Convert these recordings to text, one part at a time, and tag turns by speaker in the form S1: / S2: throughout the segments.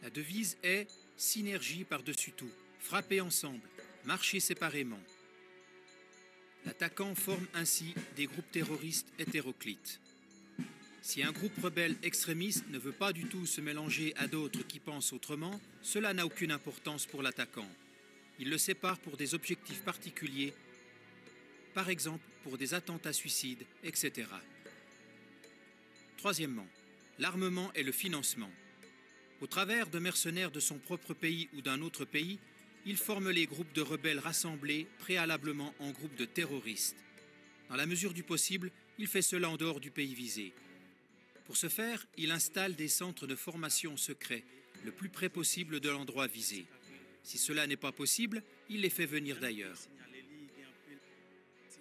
S1: La devise est « synergie par-dessus tout, frapper ensemble, marcher séparément ». L'attaquant forme ainsi des groupes terroristes hétéroclites. Si un groupe rebelle extrémiste ne veut pas du tout se mélanger à d'autres qui pensent autrement, cela n'a aucune importance pour l'attaquant. Il le sépare pour des objectifs particuliers, par exemple pour des attentats suicides, etc. Troisièmement, l'armement et le financement. Au travers de mercenaires de son propre pays ou d'un autre pays, il forme les groupes de rebelles rassemblés préalablement en groupes de terroristes. Dans la mesure du possible, il fait cela en dehors du pays visé. Pour ce faire, il installe des centres de formation secrets, le plus près possible de l'endroit visé. Si cela n'est pas possible, il les fait venir d'ailleurs.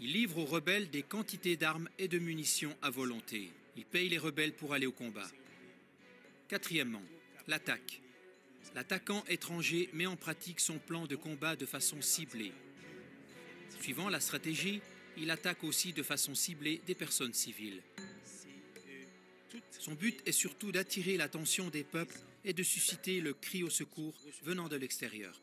S1: Il livre aux rebelles des quantités d'armes et de munitions à volonté. Il paye les rebelles pour aller au combat. Quatrièmement, l'attaque. L'attaquant étranger met en pratique son plan de combat de façon ciblée. Suivant la stratégie, il attaque aussi de façon ciblée des personnes civiles. Son but est surtout d'attirer l'attention des peuples et de susciter le cri au secours venant de l'extérieur.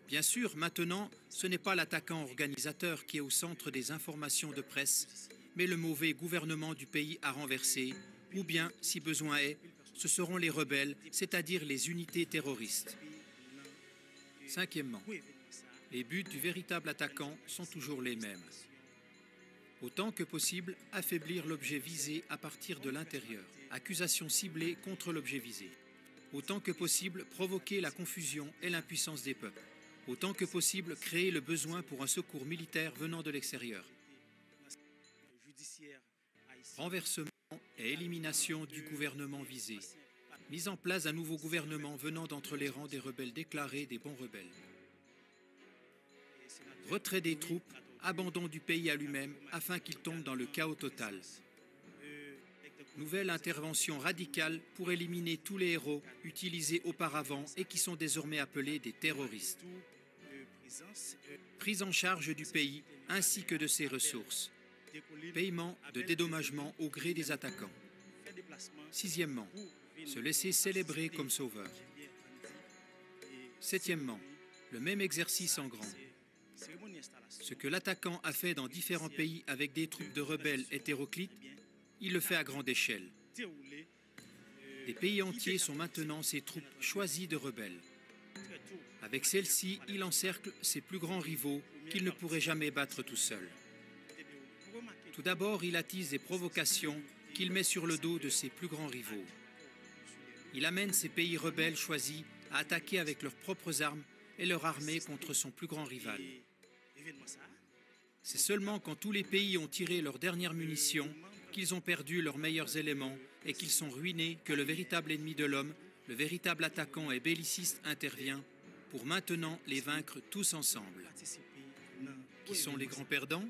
S1: Bien sûr, maintenant, ce n'est pas l'attaquant organisateur qui est au centre des informations de presse, mais le mauvais gouvernement du pays à renverser, ou bien, si besoin est, ce seront les rebelles, c'est-à-dire les unités terroristes. Cinquièmement, les buts du véritable attaquant sont toujours les mêmes. Autant que possible, affaiblir l'objet visé à partir de l'intérieur. Accusation ciblée contre l'objet visé. Autant que possible, provoquer la confusion et l'impuissance des peuples. Autant que possible, créer le besoin pour un secours militaire venant de l'extérieur. Renversement et élimination du gouvernement visé. Mise en place d'un nouveau gouvernement venant d'entre les rangs des rebelles déclarés des bons rebelles. Retrait des troupes, abandon du pays à lui-même afin qu'il tombe dans le chaos total. Nouvelle intervention radicale pour éliminer tous les héros utilisés auparavant et qui sont désormais appelés des terroristes. Prise en charge du pays ainsi que de ses ressources. Paiement de dédommagement au gré des attaquants. Sixièmement, se laisser célébrer comme sauveur. Septièmement, le même exercice en grand. Ce que l'attaquant a fait dans différents pays avec des troupes de rebelles hétéroclites, il le fait à grande échelle. Des pays entiers sont maintenant ses troupes choisies de rebelles. Avec celles-ci, il encercle ses plus grands rivaux qu'il ne pourrait jamais battre tout seul. Tout d'abord, il attise des provocations qu'il met sur le dos de ses plus grands rivaux. Il amène ces pays rebelles choisis à attaquer avec leurs propres armes et leur armée contre son plus grand rival. C'est seulement quand tous les pays ont tiré leurs dernières munitions, qu'ils ont perdu leurs meilleurs éléments et qu'ils sont ruinés que le véritable ennemi de l'homme, le véritable attaquant et belliciste intervient pour maintenant les vaincre tous ensemble. Qui sont les grands perdants?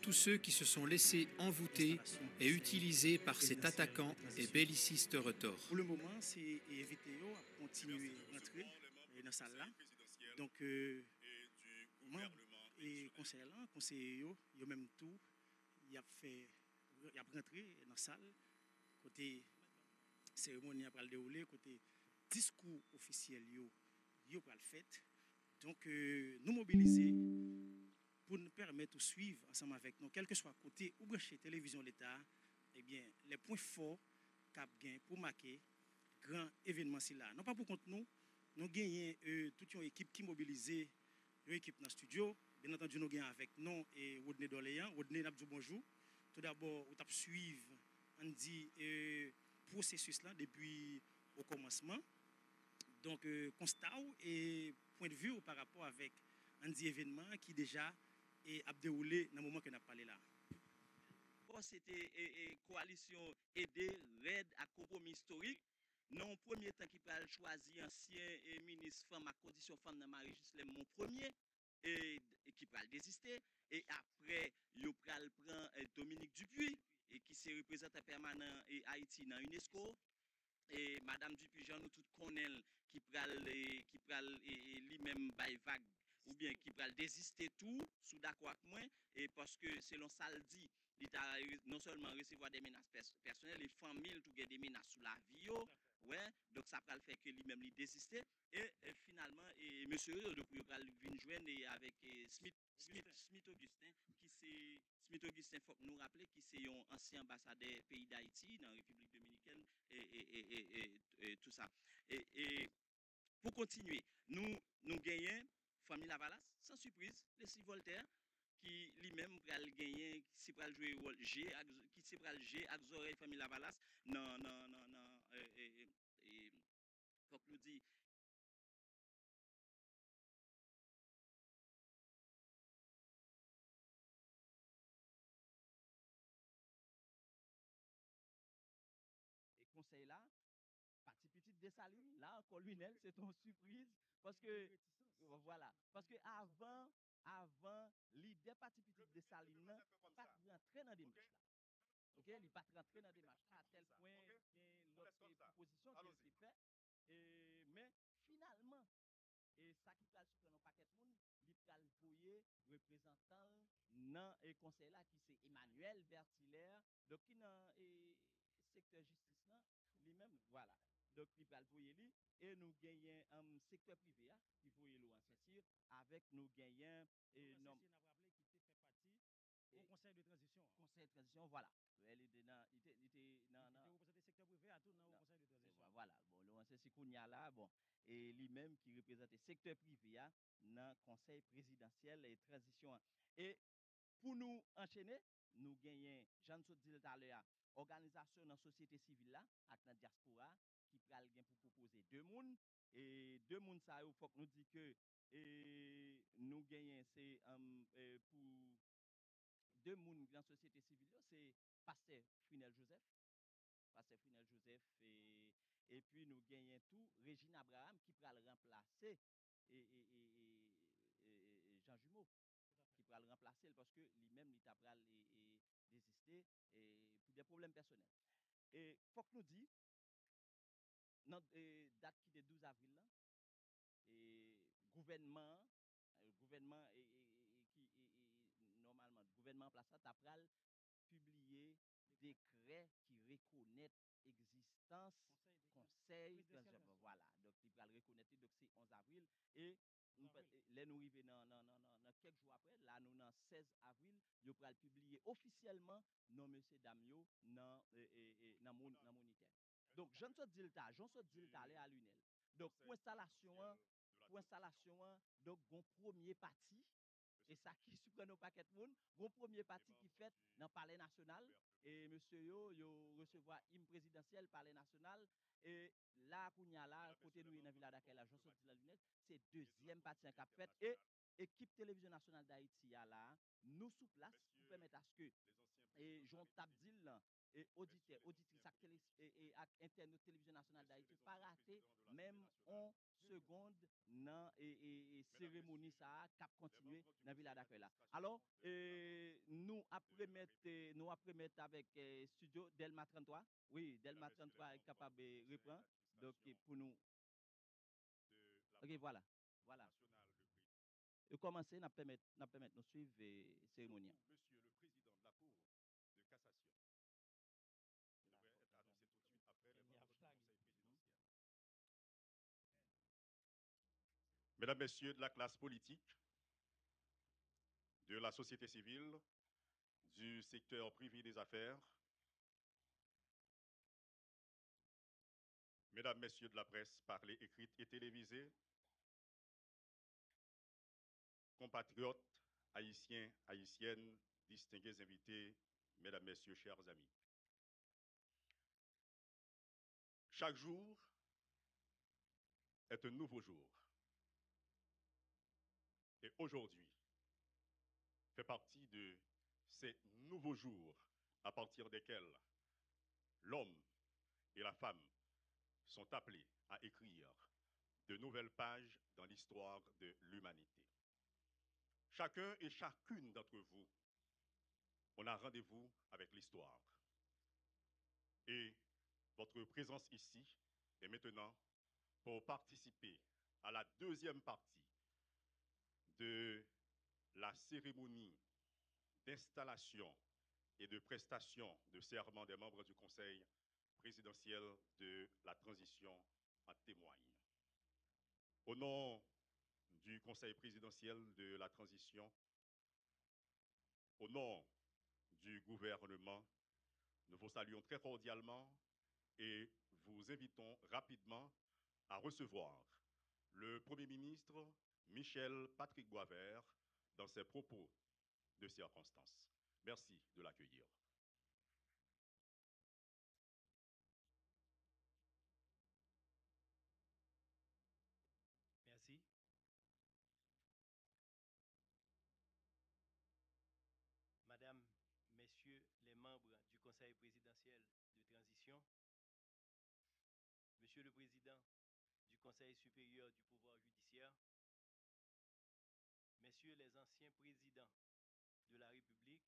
S1: Tous ceux qui se sont laissés envoûter et utilisés par cet attaquant et belliciste retors.
S2: Pour le moment, c'est invité à continuer à entrer dans la salle là. Donc, membres et conseillers, ils ont même tout, ils ont rentré dans la salle, côté cérémonie après le déroulé, côté discours officiel, ils ont le fait. Donc, nous mobiliser pour nous permettre de suivre ensemble avec nous, quel que soit côté ou branché télévision l'État, eh bien, les points forts cap gain pour marquer grand événement si là. Non pas pour contre nous gagnons toute une équipe qui mobilisée, une équipe dans le studio. Bien entendu, nous gagnons avec nous et Rodney Doléan. Rodney, nous bonjour. Tout d'abord, on t'a suivre on dit processus là depuis au commencement. Donc constat et point de vue par rapport avec un dit événement qui déjà a déroulé dans le moment que nous avons parlé là.
S3: C'était coalition aidée, raide à compromis historique. Non, premier temps qui peut choisir ancien ministre femme à condition femme dans Marie-Gislaine, mon premier, et qui peut désister. Et après, il prend Dominique Dupuis, et qui se représentant permanent et Haïti dans UNESCO. Et Madame Dupuis-Jean, nous tous connaissons qui pral lui-même by vague ou bien qui pral désister tout sous d'accord avec moi et parce que selon ça le dit il non seulement recevoir des menaces personnelles les familles tout des menaces sous la vie ouais donc Donc, ça va le faire que lui-même, il désistait. Et finalement, et monsieur, depuis, il va venir joindre avec Smith Augustin, qui c'est Smith Augustin, faut nous rappeler, qui c'est un ancien ambassadeur pays d'Haïti dans la République dominicaine et tout ça. Et pour continuer, nous gagnons famille Lavalas, sans surprise, les six Voltaire, qui lui-même pral gagner, qui pral jouer rôle G, qui si pral G avec oreilles famille Lavalas, non, non, non, non, faut que nous dit, et conseil là, parti petit Dessalines, là encore Lunel, c'est une surprise, parce que, voilà, parce que avant, l'idée parti petit Dessalines, pas rentrer dans des démarche là. OK, il pas rentrer dans des démarche là, à tel point que l'autre proposition qui a été faite, mais finalement, et ça qui va sur un paquet de monde, il va voyer représentant dans le conseil là qui c'est Emmanuel Bertilaire, donc qui dans le secteur justice là, lui-même, voilà. Donc il va voyer lui et nous gagnons un secteur privé hein, qui voyait l'eau en censure avec nous gagnons et non
S4: au conseil de transition.
S3: Conseil de transition, voilà. Il
S4: était représenté secteur privé à tout dans le conseil de transition.
S3: Voilà. Bon, Laurent Sikounia là, bon, et lui-même qui représente secteur privé dans le conseil présidentiel et transition. Et pour nous enchaîner, nous gagnons, Jean dit tout à l'heure, organisation dans la société civile là, avec la diaspora, qui pral gain pour proposer deux mondes. Et deux mondes, ça, il faut que nous disions que nous gagnons, c'est pour deux mondes dans la société civile, c'est Pasteur Frinel Joseph. Pasteur Frinel Joseph et puis nous gagnons tout Régine Abraham qui pourra le remplacer et Jean Jumeau qui pourra le remplacer parce que lui-même il t'a désister et pour des problèmes personnels. Et faut que nous dit notre date qui est 12 avril là et gouvernement qui normalement gouvernement place ça t'a publier décret qui reconnaît existence conseil voilà donc il va le reconnaître donc c'est 11 avril et là nous arrivons dans quelques jours après là nous dans 16 avril il va publier officiellement non monsieur Damio dans moniteur donc Jean so dit à Lunel donc pour installation donc un premier parti et ça qui surprend nos paquets de monde, bon premier parti qui fait dans le palais national et monsieur yo recevoir hymne présidentiel palais national et là kounya là côté nous dans villa d'accueil la Janson de la lunette, c'est deuxième parti qui a fait et équipe télévision nationale d'Haïti là nous sous place pour permettre à ce que et Jean Tabdil et auditeurs, auditrices et internautes télévision nationale d'Haïti pas rater même en seconde dans et cérémonie ça cap continuer dans villa d'accueil là. Alors nous après mettre avec studio Delma 33. Oui, Delma 33 est capable de reprendre. Donc pour nous OK, voilà. Voilà. Et commencer n'a permettre nous suivre cérémonie.
S5: Monsieur le président de la Cour de cassation devrait être annoncé tout de suite après les votes du Conseil présidentiel. Mesdames, Messieurs de la classe politique, de la société civile, du secteur privé des affaires, Mesdames, Messieurs de la presse parlée, écrite et télévisée, compatriotes, haïtiens, haïtiennes, distingués invités, Mesdames, Messieurs, chers amis. Chaque jour est un nouveau jour. Et aujourd'hui fait partie de ces nouveaux jours à partir desquels l'homme et la femme sont appelés à écrire de nouvelles pages dans l'histoire de l'humanité. Chacun et chacune d'entre vous, on a rendez-vous avec l'histoire. Et votre présence ici est maintenant pour participer à la deuxième partie de la cérémonie d'installation et de prestation de serment des membres du Conseil présidentiel de la transition en témoigne. Au nom du Conseil présidentiel de la transition, au nom du gouvernement, nous vous saluons très cordialement et vous invitons rapidement à recevoir le Premier ministre Michel Patrick Boisvert dans ses propos de circonstance. Merci de l'accueillir.
S4: Merci. Madame, Messieurs les membres du Conseil présidentiel de transition, Monsieur le Président du Conseil supérieur du pouvoir judiciaire, Messieurs les anciens présidents de la République,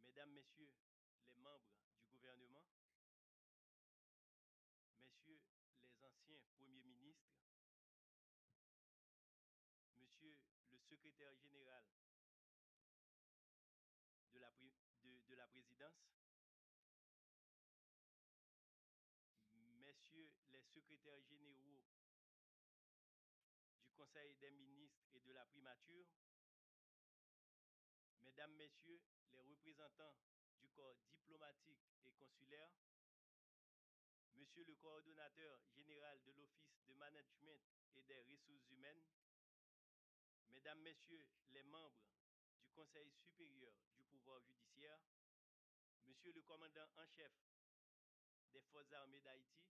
S4: Mesdames, Messieurs les membres du gouvernement, Messieurs les anciens premiers ministres, Monsieur le secrétaire général de la présidence, Messieurs les secrétaires généraux du Conseil des ministres et de la primature, Mesdames, Messieurs les représentants du corps diplomatique et consulaire, Monsieur le coordonnateur général de l'Office de management et des ressources humaines, Mesdames, Messieurs les membres du Conseil supérieur du pouvoir judiciaire, Monsieur le commandant en chef des Forces armées d'Haïti,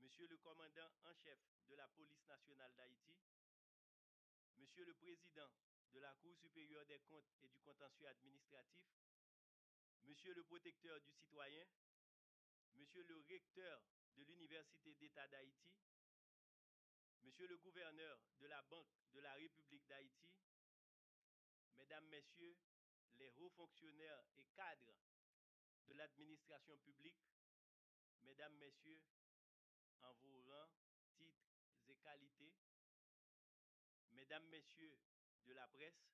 S4: Monsieur le commandant en chef de la police nationale d'Haïti, Monsieur le président de la Cour supérieure des comptes et du contentieux administratif, Monsieur le protecteur du citoyen, Monsieur le recteur de l'Université d'État d'Haïti, Monsieur le gouverneur de la Banque de la République d'Haïti, Mesdames, Messieurs les hauts fonctionnaires et cadres de l'administration publique, Mesdames, Messieurs, en vos rangs, titres et qualités, Mesdames, Messieurs de la presse,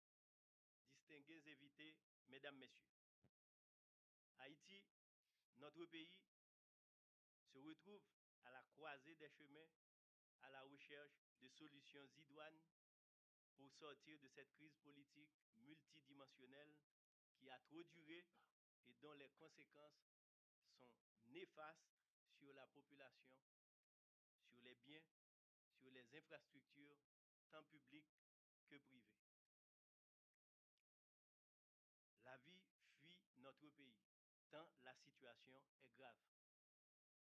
S4: distingués invités, Mesdames, Messieurs. Haïti, notre pays, se retrouve à la croisée des chemins à la recherche de solutions idoines pour sortir de cette crise politique multidimensionnelle qui a trop duré et dont les conséquences sont néfastes sur la population, sur les biens, sur les infrastructures, tant publiques que privées. La vie fuit notre pays, tant la situation est grave.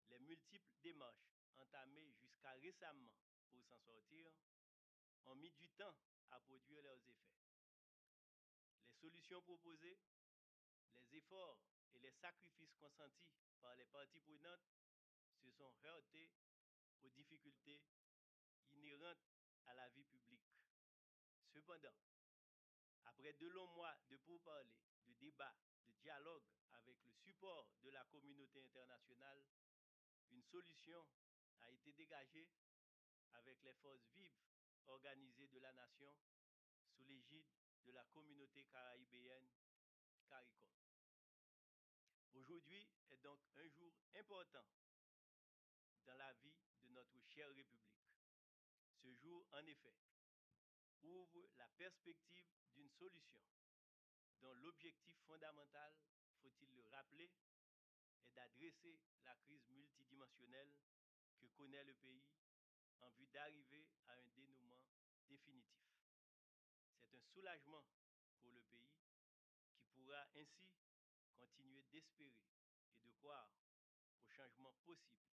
S4: Les multiples démarches entamées jusqu'à récemment pour s'en sortir ont mis du temps à produire leurs effets. Les solutions proposées, les efforts et les sacrifices consentis par les parties prenantes se sont heurtés aux difficultés inhérentes à la vie publique. Cependant, après de longs mois de pourparlers, de débats, de dialogue avec le support de la communauté internationale, une solution a été dégagée avec les forces vives organisées de la nation sous l'égide de la communauté caribéenne CARICOM. Aujourd'hui est donc un jour important dans la vie de notre chère République. Ce jour, en effet, ouvre la perspective d'une solution dont l'objectif fondamental, faut-il le rappeler, est d'adresser la crise multidimensionnelle que connaît le pays en vue d'arriver à un dénouement définitif. C'est un soulagement pour le pays qui pourra ainsi continuer d'espérer et de croire aux changements possibles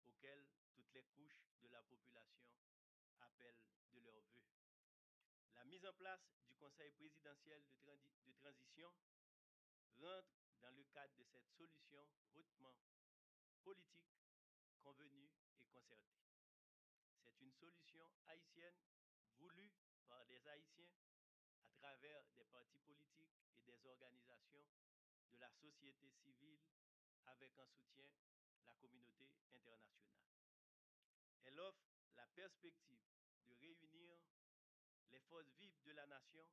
S4: auxquels toutes les couches de la population appellent de leurs vœux. La mise en place du Conseil présidentiel de transition rentre dans le cadre de cette solution hautement politique, convenue et concertée. C'est une solution haïtienne voulue par des Haïtiens à travers des partis politiques et des organisations de la société civile avec en soutien la communauté internationale. Elle offre la perspective de réunir les forces vives de la nation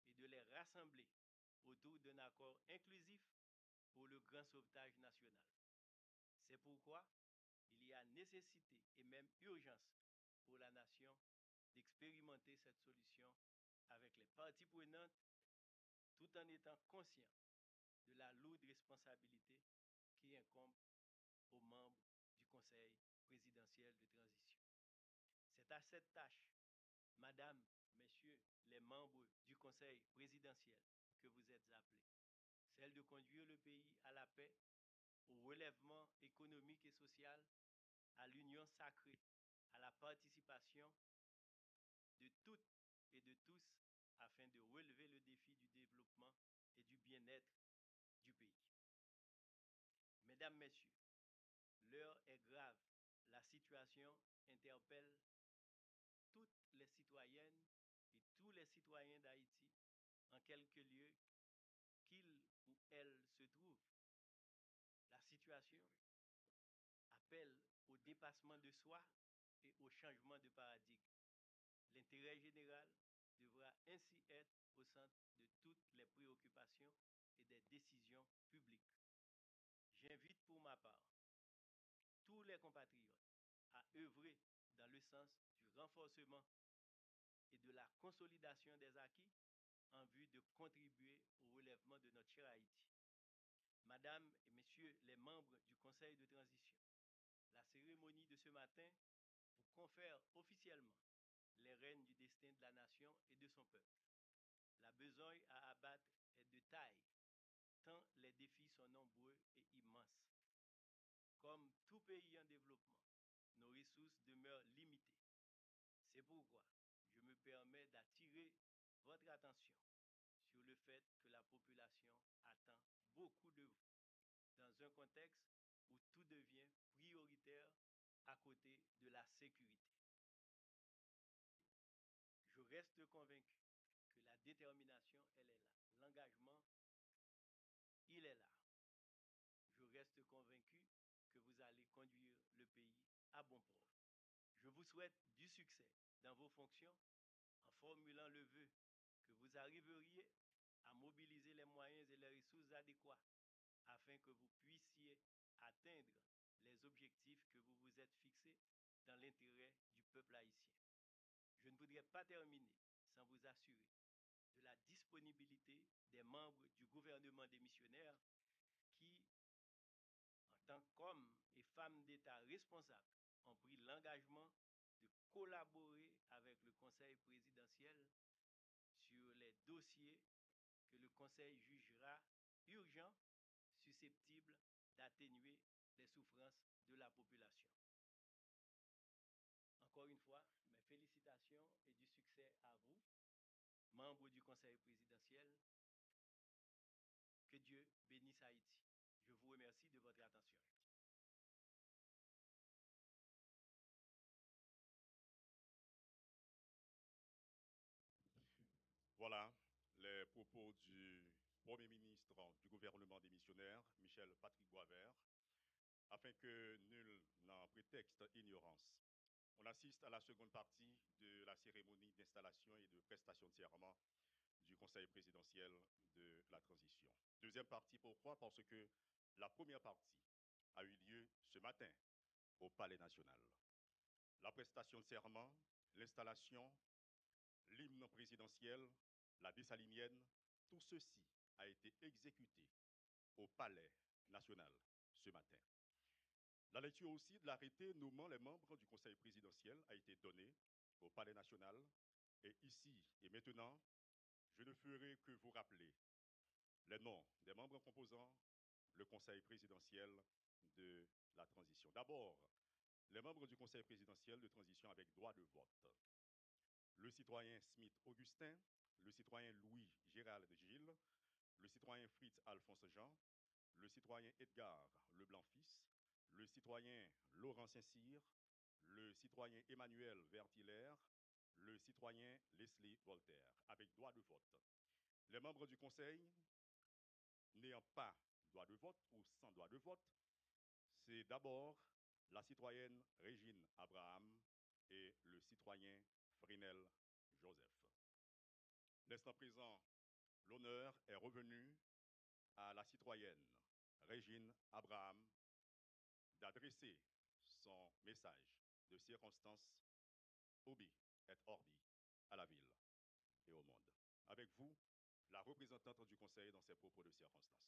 S4: et de les rassembler autour d'un accord inclusif pour le grand sauvetage national. C'est pourquoi il y a nécessité nécessité et même urgence pour la nation d'expérimenter cette solution avec les parties prenantes tout en étant conscient de la lourde responsabilité qui incombe aux membres du Conseil présidentiel de transition. C'est à cette tâche, Madame, Messieurs les membres du Conseil présidentiel, que vous êtes appelés, celle de conduire le pays à la paix, au relèvement économique et social, à l'union sacrée, à la participation de toutes et de tous afin de relever le défi du développement et du bien-être du pays. Mesdames, Messieurs, l'heure est grave. La situation interpelle toutes les citoyennes et tous les citoyens d'Haïti, en quelque lieu qu'ils ou elles se trouvent. La situation appelle au dépassement de soi et au changement de paradigme. L'intérêt général devra ainsi être au centre de toutes les préoccupations et des décisions publiques. J'invite pour ma part tous les compatriotes à œuvrer dans le sens du renforcement et de la consolidation des acquis en vue de contribuer au relèvement de notre cher Haïti. Madame et Messieurs les membres du Conseil de transition, la cérémonie de ce matin vous confère officiellement les rênes du destin de la nation et de son peuple. La besogne à abattre est de taille, tant les défis sont nombreux et immenses. Comme tout pays en développement, nos ressources demeurent limitées. C'est pourquoi je me permets d'attirer votre attention sur le fait que la population attend beaucoup de vous dans un contexte où tout devient prioritaire à côté de la sécurité. Je reste convaincu que la détermination, elle est là. L'engagement, il est là. Je reste convaincu que vous allez conduire le pays à bon port. Je vous souhaite du succès dans vos fonctions en formulant le vœu que vous arriveriez à mobiliser les moyens et les ressources adéquats afin que vous puissiez atteindre les objectifs que vous vous êtes fixés dans l'intérêt du peuple haïtien. Je ne voudrais pas terminer sans vous assurer de la disponibilité des membres du gouvernement démissionnaire qui, en tant qu'hommes et femmes d'État responsables, ont pris l'engagement de collaborer avec le Conseil présidentiel sur les dossiers que le Conseil jugera urgents, susceptibles d'atténuer les souffrances de la population. Encore une fois, mes félicitations et du succès à vous, membres du Conseil présidentiel. Que Dieu bénisse Haïti. Je vous remercie de votre attention.
S5: Voilà les propos du Premier ministre du gouvernement démissionnaire, Michel Patrick Boisvert, afin que nul n'en prétexte ignorance. On assiste à la seconde partie de la cérémonie d'installation et de prestation de serment du Conseil présidentiel de la transition. Deuxième partie, pourquoi? Parce que la première partie a eu lieu ce matin au Palais national. La prestation de serment, l'installation, l'hymne présidentiel, la dessalinienne, tout ceci a été exécuté au Palais national ce matin. La lecture aussi de l'arrêté nommant les membres du Conseil présidentiel a été donnée au Palais national. Et ici et maintenant, je ne ferai que vous rappeler les noms des membres composant le Conseil présidentiel de la transition. D'abord, les membres du Conseil présidentiel de transition avec droit de vote. Le citoyen Smith Augustin, le citoyen Louis Gérald Gilles, le citoyen Fritz Alphonse Jean, le citoyen Edgar Leblanc-Fils, le citoyen Laurent Saint-Cyr, le citoyen Emmanuel Verthilaire, le citoyen Leslie Voltaire, avec droit de vote. Les membres du Conseil n'ayant pas droit de vote ou sans droit de vote, c'est d'abord la citoyenne Régine Abraham et le citoyen Frinel Joseph. L'instant présent, l'honneur est revenu à la citoyenne Régine Abraham d'adresser son message de circonstance ubi et orbi à la ville et au monde. Avec vous, la représentante du Conseil dans ses propos de circonstance.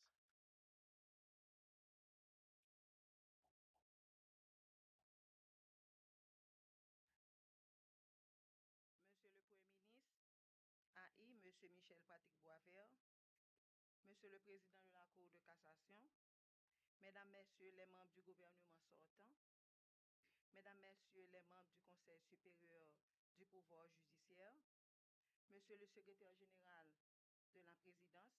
S6: Monsieur le Premier ministre, AI, Monsieur Michel Patrick Boisvert, Monsieur le Président de la Cour de cassation, Mesdames, Messieurs les membres du gouvernement sortant, Mesdames, Messieurs les membres du Conseil supérieur du pouvoir judiciaire, Monsieur le Secrétaire général de la Présidence,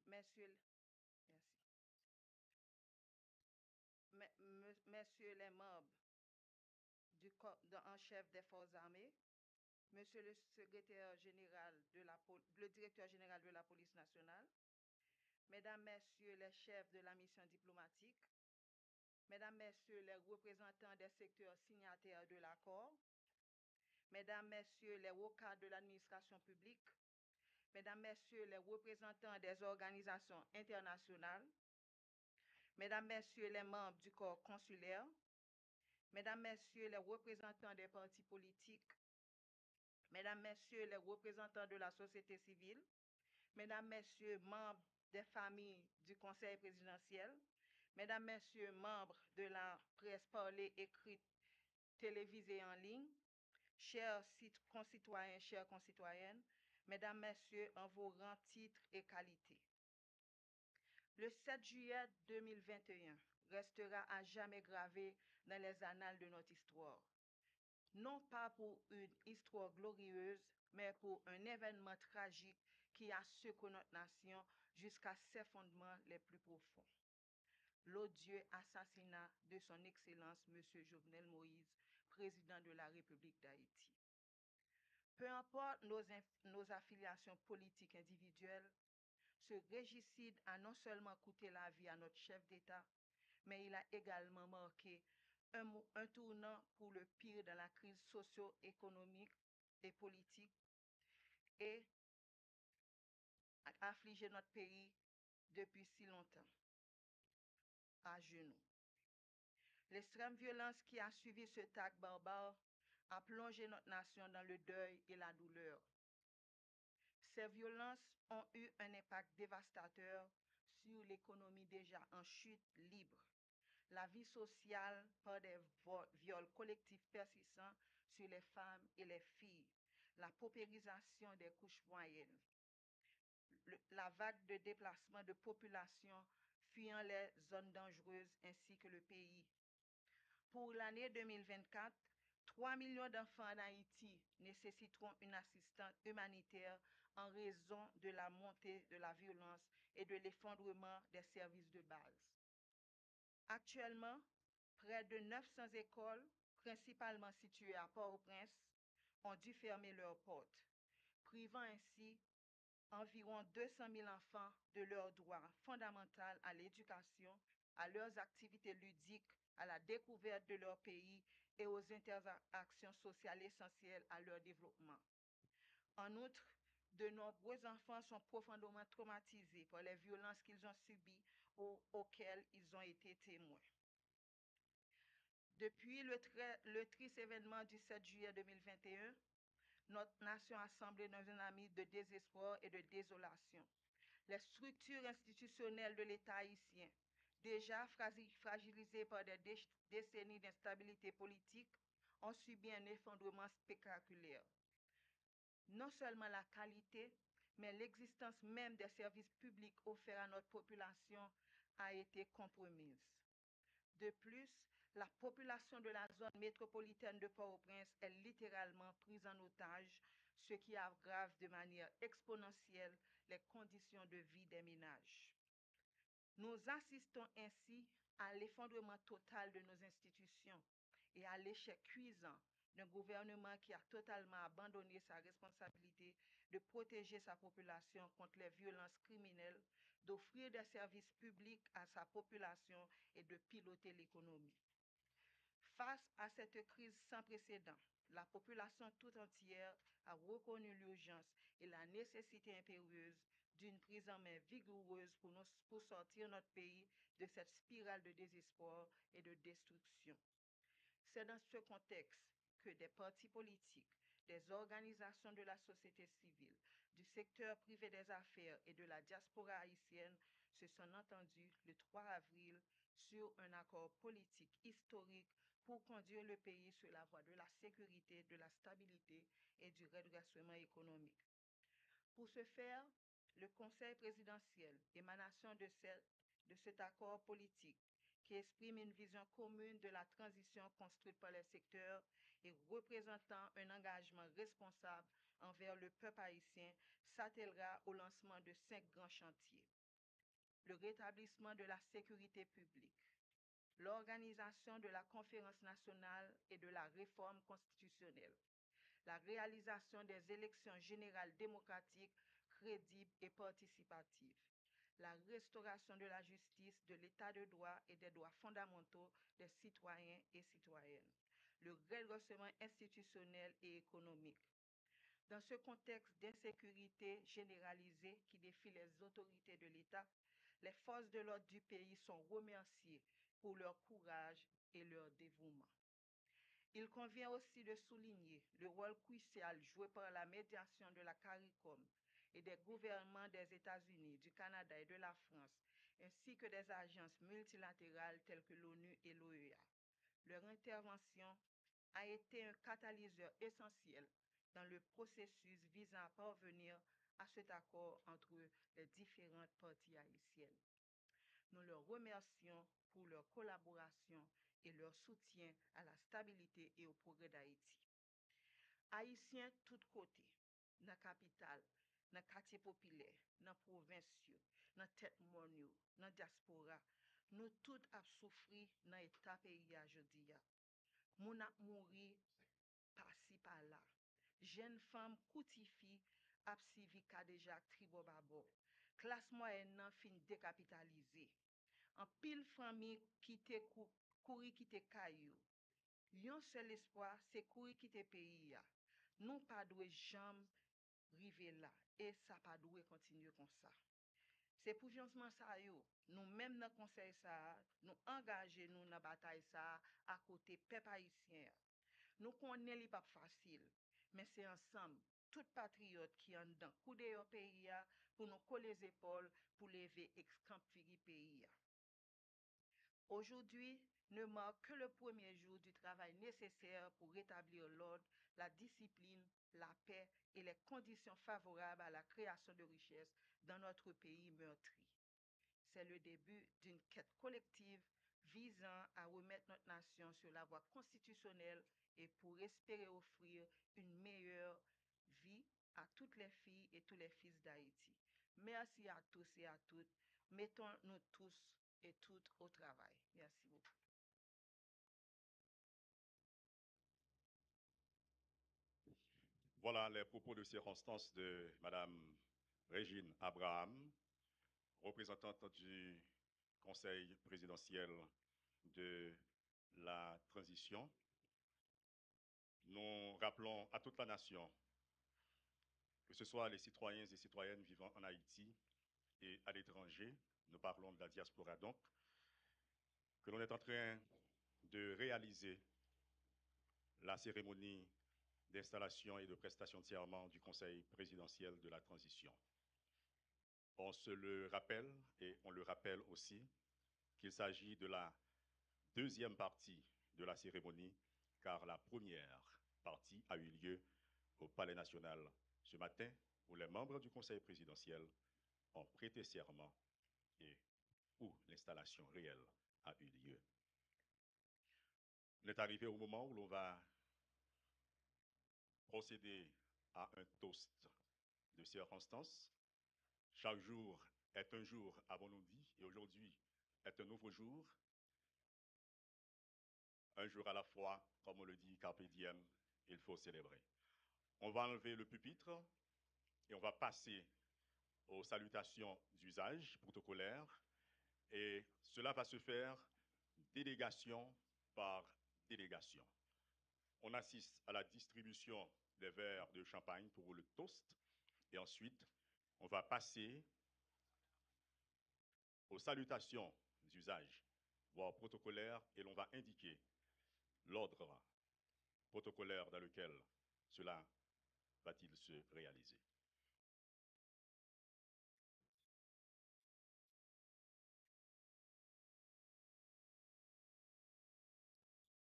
S6: Messieurs, Messieurs les membres du corps en chef des forces armées, Monsieur le Secrétaire général le Directeur général de la police nationale, Mesdames, Messieurs les chefs de la mission diplomatique, Mesdames, Messieurs les représentants des secteurs signataires de l'accord, Mesdames, Messieurs les hauts cadres de l'administration publique, Mesdames, Messieurs les représentants des organisations internationales, Mesdames, Messieurs les membres du corps consulaire, Mesdames, Messieurs les représentants des partis politiques, Mesdames, Messieurs les représentants de la société civile, Mesdames, Messieurs membres des familles du Conseil présidentiel, Mesdames, Messieurs membres de la presse parlée, écrite, télévisée en ligne, chers concitoyens, chères concitoyennes, Mesdames, Messieurs, en vos rangs, titres et qualités. Le 7 juillet 2021 restera à jamais gravé dans les annales de notre histoire. Non pas pour une histoire glorieuse, mais pour un événement tragique qui a secoué notre nation jusqu'à ses fondements les plus profonds. L'odieux assassinat de son Excellence M. Jovenel Moïse, président de la République d'Haïti. Peu importe nos affiliations politiques individuelles, ce régicide a non seulement coûté la vie à notre chef d'État, mais il a également marqué un tournant pour le pire dans la crise socio-économique et politique et a affligé notre pays depuis si longtemps, à genoux. L'extrême violence qui a suivi ce acte barbare a plongé notre nation dans le deuil et la douleur. Ces violences ont eu un impact dévastateur sur l'économie déjà en chute libre, la vie sociale par des viols collectifs persistants sur les femmes et les filles, la paupérisation des couches moyennes, la vague de déplacement de population fuyant les zones dangereuses ainsi que le pays. Pour l'année 2024, 3 millions d'enfants en Haïti nécessiteront une assistance humanitaire en raison de la montée de la violence et de l'effondrement des services de base. Actuellement, près de 900 écoles, principalement situées à Port-au-Prince, ont dû fermer leurs portes, privant ainsi environ 200 000 enfants de leur droit fondamental à l'éducation, à leurs activités ludiques, à la découverte de leur pays et aux interactions sociales essentielles à leur développement. En outre, de nombreux enfants sont profondément traumatisés par les violences qu'ils ont subies ou auxquelles ils ont été témoins. Depuis le triste événement du 7 juillet 2021, notre nation a semblé dans un ami de désespoir et de désolation. Les structures institutionnelles de l'État haïtien, déjà fragilisées par des décennies d'instabilité politique, ont subi un effondrement spectaculaire. Non seulement la qualité, mais l'existence même des services publics offerts à notre population a été compromise. De plus, la population de la zone métropolitaine de Port-au-Prince est littéralement prise en otage, ce qui aggrave de manière exponentielle les conditions de vie des ménages. Nous assistons ainsi à l'effondrement total de nos institutions et à l'échec cuisant d'un gouvernement qui a totalement abandonné sa responsabilité de protéger sa population contre les violences criminelles, d'offrir des services publics à sa population et de piloter l'économie. Face à cette crise sans précédent, la population tout entière a reconnu l'urgence et la nécessité impérieuse d'une prise en main vigoureuse pour sortir notre pays de cette spirale de désespoir et de destruction. C'est dans ce contexte que des partis politiques, des organisations de la société civile, du secteur privé des affaires et de la diaspora haïtienne se sont entendus le 3 avril sur un accord politique historique pour conduire le pays sur la voie de la sécurité, de la stabilité et du redressement économique. Pour ce faire, le Conseil présidentiel, émanation de cet accord politique, qui exprime une vision commune de la transition construite par les secteurs et représentant un engagement responsable envers le peuple haïtien, s'attellera au lancement de 5 grands chantiers. Le rétablissement de la sécurité publique, l'organisation de la conférence nationale et de la réforme constitutionnelle, la réalisation des élections générales démocratiques, crédibles et participatives, la restauration de la justice, de l'état de droit et des droits fondamentaux des citoyens et citoyennes, le redressement institutionnel et économique. Dans ce contexte d'insécurité généralisée qui défie les autorités de l'État, les forces de l'ordre du pays sont remerciées pour leur courage et leur dévouement. Il convient aussi de souligner le rôle crucial joué par la médiation de la CARICOM et des gouvernements des États-Unis, du Canada et de la France, ainsi que des agences multilatérales telles que l'ONU et l'OEA. Leur intervention a été un catalyseur essentiel dans le processus visant à parvenir à cet accord entre les différentes parties haïtiennes. Nous leur remercions pour leur collaboration et leur soutien à la stabilité et au progrès d'Haïti. Haïtiens tout côté, dans la capitale, dans le quartier populaire, dans la province, dans la tête monio, dans la diaspora, nous tous avons souffert dans l'état pays aujourd'hui. Moun ap mouri par-ci par-là. Jeune femme koutifi ap sivi kadejak tribo babo. Classe moyenne nan fin décapitalisée. En pile famille qui te kouri qui te kayou. Yon seul espoir c'est kouri qui te pays ya. Nous pas doué jamais river là et ça pas doué continuer comme ça. C'est pour financement ça yo, nous même dans conseil ça, nous engager nous dans bataille ça à côté peuple haïtien. Nous connaissons li pas facile, mais c'est ensemble tout patriote qui en dedans couder au pays pour nous coller les épaules pour lever ex-camp pays. Aujourd'hui ne marque que le premier jour du travail nécessaire pour rétablir l'ordre, la discipline, la paix et les conditions favorables à la création de richesses dans notre pays meurtri. C'est le début d'une quête collective visant à remettre notre nation sur la voie constitutionnelle et pour espérer offrir une meilleure vie à toutes les filles et tous les fils d'Haïti. Merci à tous et à toutes. Mettons-nous tous et toutes au travail. Merci beaucoup.
S5: Voilà les propos de circonstance de Madame Régine Abraham, représentante du Conseil présidentiel de la transition. Nous rappelons à toute la nation, que ce soit les citoyens et citoyennes vivant en Haïti et à l'étranger, nous parlons de la diaspora donc, que l'on est en train de réaliser la cérémonie d'installation et de prestation de serment du Conseil présidentiel de la transition. On se le rappelle et on le rappelle aussi qu'il s'agit de la deuxième partie de la cérémonie, car la première partie a eu lieu au Palais national ce matin, où les membres du Conseil présidentiel ont prêté serment et où l'installation réelle a eu lieu. On est arrivé au moment où l'on va procéder à un toast de circonstance. Chaque jour est un jour, avons-nous dit, et aujourd'hui est un nouveau jour. Un jour à la fois, comme on le dit, carpe diem, il faut célébrer. On va enlever le pupitre et on va passer aux salutations d'usage protocolaires. Et cela va se faire délégation par délégation. On assiste à la distribution des verres de champagne pour le toast et ensuite on va passer aux salutations d'usage, voire protocolaires, et l'on va indiquer l'ordre protocolaire dans lequel cela va-t-il se réaliser.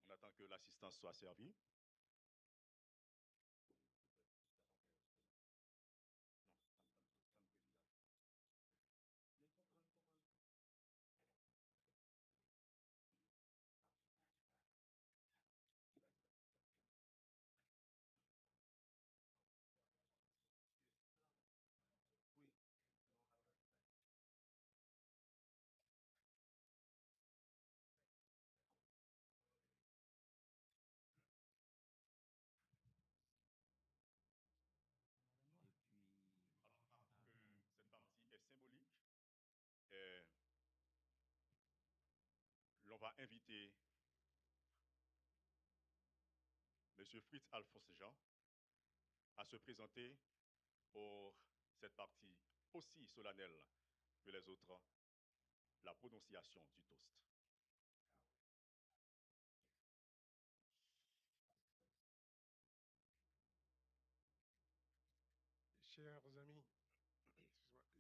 S5: On attend que l'assistance soit servie. L'on va inviter M. Fritz Alphonse Jean à se présenter pour cette partie aussi solennelle que les autres, la prononciation du toast.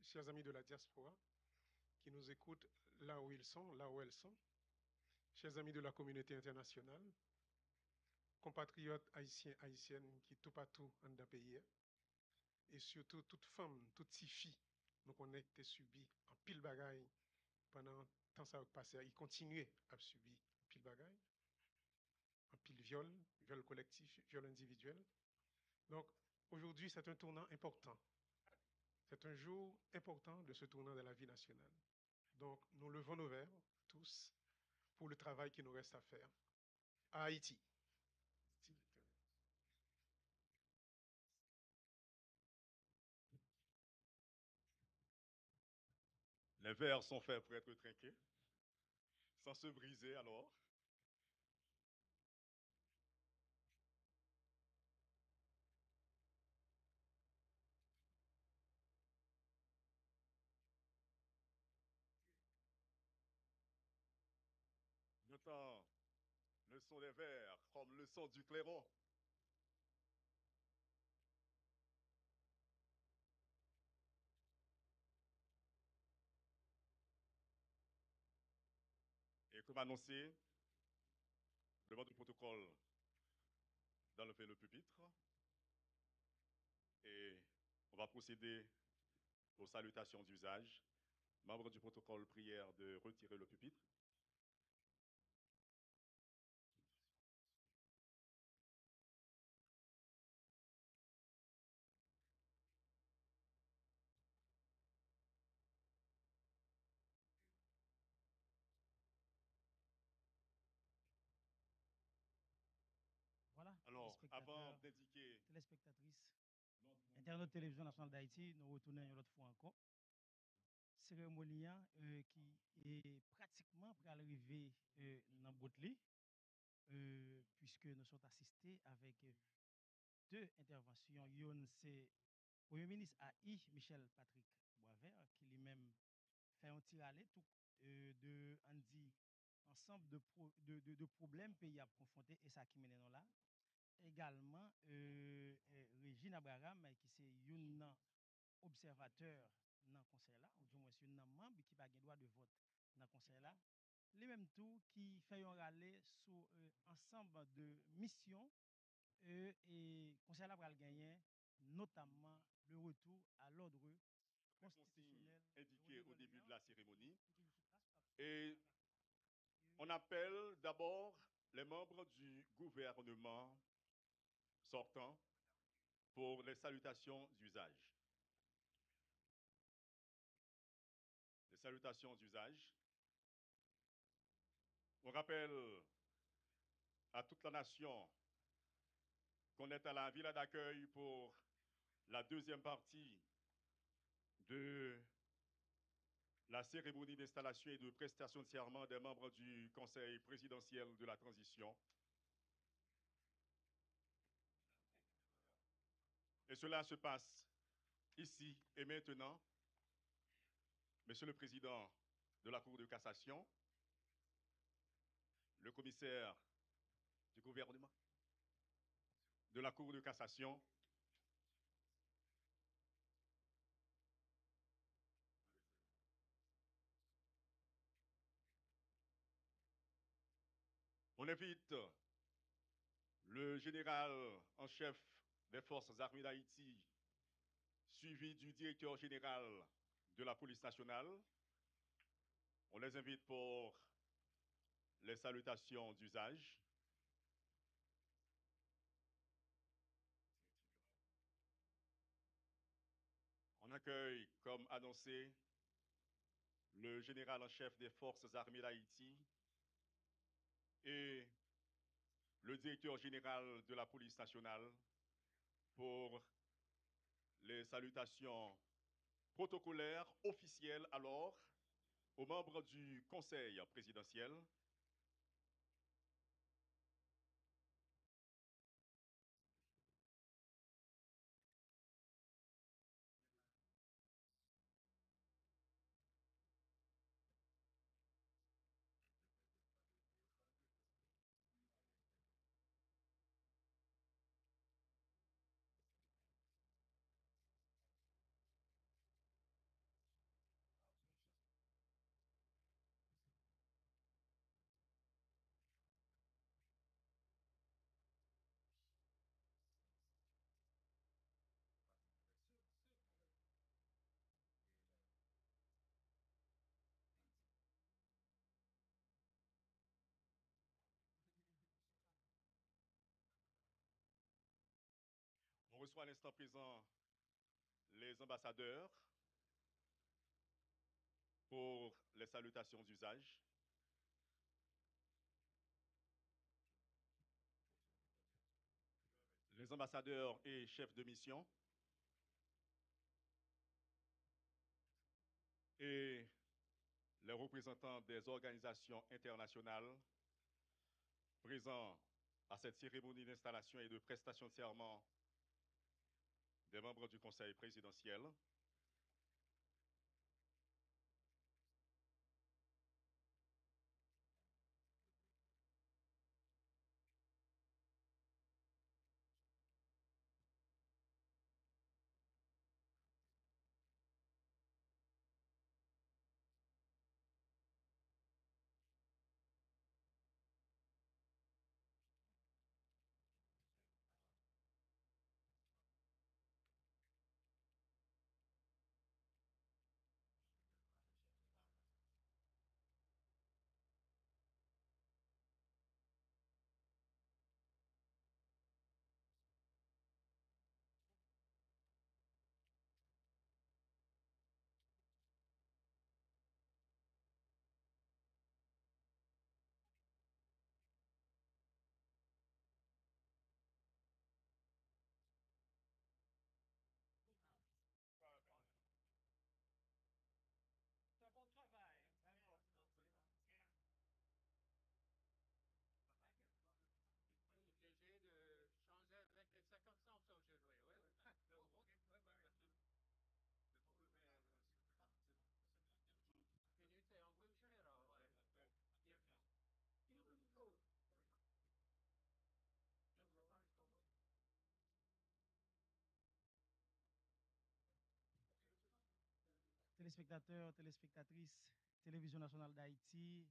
S7: Chers amis de la diaspora qui nous écoutent là où ils sont, là où elles sont, chers amis de la communauté internationale, compatriotes haïtiens, haïtiennes qui tout partout en d'un pays, et surtout toute femme, toute si fille, nous connectent subi en pile bagaille pendant tant ça a passé, ils continuent à subir pile bagaille, en pile viol, viol collectif, viol individuel. Donc aujourd'hui, c'est un tournant important. C'est un jour important de ce tournant de la vie nationale. Donc, nous levons nos verres, tous, pour le travail qui nous reste à faire à Haïti.
S5: Les verres sont faits pour être trinqués, sans se briser alors. J'entends le son des verres comme le son du clairon. Et comme annoncé, le mode du protocole d'enlever le pupitre. Et on va procéder aux salutations d'usage. Membre du protocole, prière de retirer le pupitre.
S8: Voilà,
S5: Alors, avant d'indiquer...
S8: téléspectatrices, internautes télévision nationale d'Haïti, nous retournons une autre fois encore. Cérémonie qui est pratiquement pour arriver dans Boutli, puisque nous sommes assistés avec deux interventions. Une, c'est Premier ministre AI, Michel Patrick Boisvert, qui lui-même fait un tir aller tout de Andy, ensemble de problèmes pays à confronter et ça qui mène là. Également, Régine Abraham, qui c'est une observateur dans le conseil là, ou du moins c'est un membre qui n'a pas le droit de vote dans le conseil là. Les mêmes tout qui fait un rallye sur ensemble de missions et conseil là va gagner notamment le retour à l'ordre constitutionnel
S5: indiqué au début de la cérémonie. Et on appelle d'abord les membres du gouvernement sortant pour les salutations d'usage. Les salutations d'usage. On rappelle à toute la nation qu'on est à la villa d'accueil pour la deuxième partie de la cérémonie d'installation et de prestation de serment des membres du Conseil présidentiel de la transition. Et cela se passe ici et maintenant, Monsieur le Président de la Cour de cassation, le commissaire du gouvernement de la Cour de cassation, on invite le général en chef des forces armées d'Haïti, suivi du directeur général de la police nationale. On les invite pour les salutations d'usage. On accueille, comme annoncé, le général en chef des forces armées d'Haïti et le directeur général de la police nationale pour les salutations protocolaires officielles alors aux membres du Conseil présidentiel. On reçoit à l'instant présent les ambassadeurs pour les salutations d'usage. Les ambassadeurs et chefs de mission et les représentants des organisations internationales présents à cette cérémonie d'installation et de prestation de serment des membres du Conseil présidentiel.
S8: Téléspectateurs, téléspectatrices, Télévision nationale d'Haïti,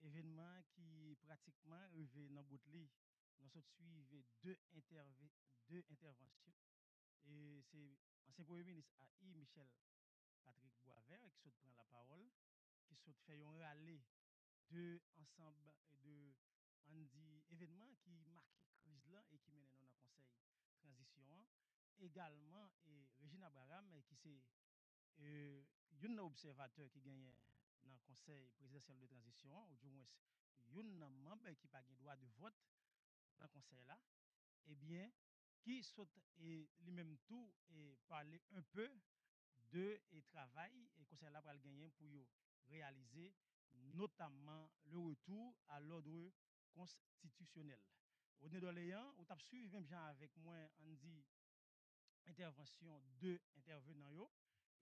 S8: événement qui pratiquement arrivé dans bout de lit. Nous avons suivi deux interventions. Et c'est ancien Premier ministre AI Michel Patrick Boisvert qui prend la parole, qui fait un rallye de ensemble de on dit événements qui marquent crise là et qui mènent dans le conseil transition. Également et Régine Abraham qui c'est un observateur qui gagne dans le conseil présidentiel de transition, ou du moins un membre qui n'a pas droit de vote dans le conseil là, eh bien, qui saute et lui-même tout et parler un peu de et travail et conseil là pour le gagner pour réaliser notamment le retour à l'ordre constitutionnel. Au nez d'Orléans, on t'a suivi même gens avec moi, on dit intervention de intervenants yo,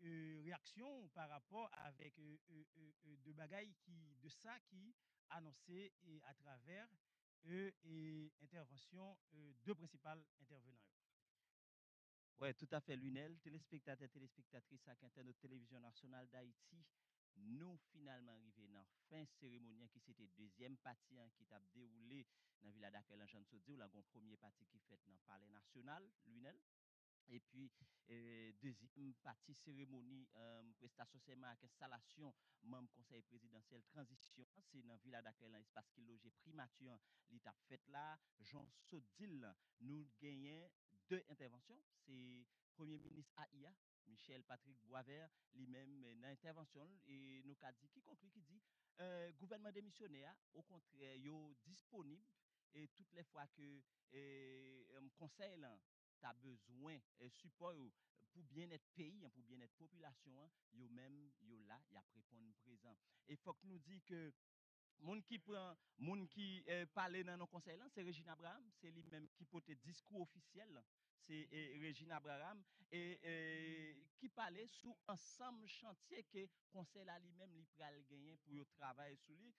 S8: réaction par rapport avec de bagailles de ça qui annoncé et à travers et intervention de principal intervenants yo.
S3: Oui, tout à fait, Lunel. Téléspectateurs, téléspectatrices, à Internet Télévision Nationale d'Haïti, nous finalement arrivés dans la fin cérémonie qui c'était deuxième partie qui t'a déroulé dans la ville d'Akel en Jean-Sodi, ou la première partie qui fait dans le Palais National, Lunel. Et puis, deuxième partie cérémonie, prestation serment avec installation, membre conseil présidentiel transition, c'est dans la ville d'Akel, espace qui loge primature, l'état fait là, Jean Sodil, nous gagnons deux interventions. C'est Premier ministre AIA, Michel Patrick Boisvert, lui-même dans l'intervention, et nous a dit, qui conclut, qui dit, gouvernement démissionnaire, au contraire, yo disponible, et toutes les fois que conseil là, tu as besoin de support pour bien-être pays, pour bien-être population, yo même yo là, y a répondre présent. Et faut que nous dit que moun qui prend moun qui parle dans nos conseils là, c'est Régine Abraham, c'est lui-même qui porte discours officiel. C'est Régine Abraham et qui parlait sur ensemble chantier que conseil là lui-même li pral gagner pour travailler sur lui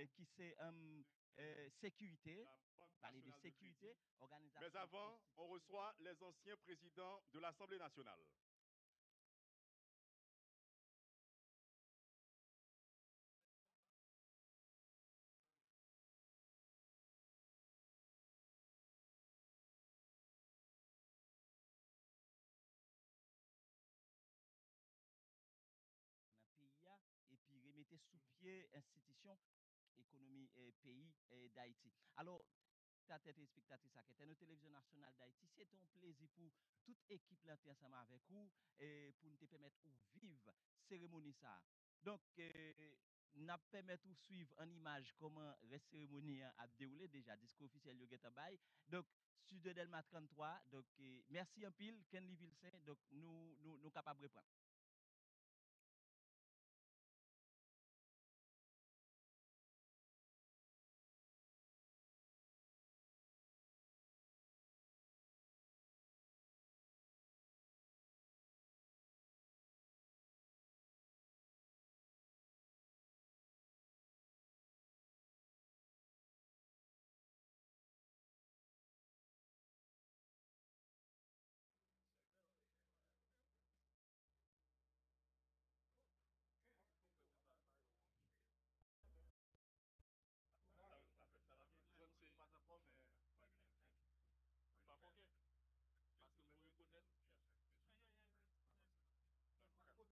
S3: qui c'est sécurité, parler de sécurité, organisation.
S5: Mais avant, on reçoit les anciens présidents de l'Assemblée nationale.
S3: Et puis remettez sous pied institution économie pays d'Haïti. Alors, téléspectatrices à nos télévision nationale d'Haïti, c'est un plaisir pour toute équipe là ensemble avec vous et pour nous permettre de vivre cérémonie ça. Donc n'a permettre de suivre en image comment la cérémonie a déroulé déjà discours officiel yo geta bay. Donc Studio Delma 33 donc merci en pile Ken Livilsain donc nous capables de reprendre.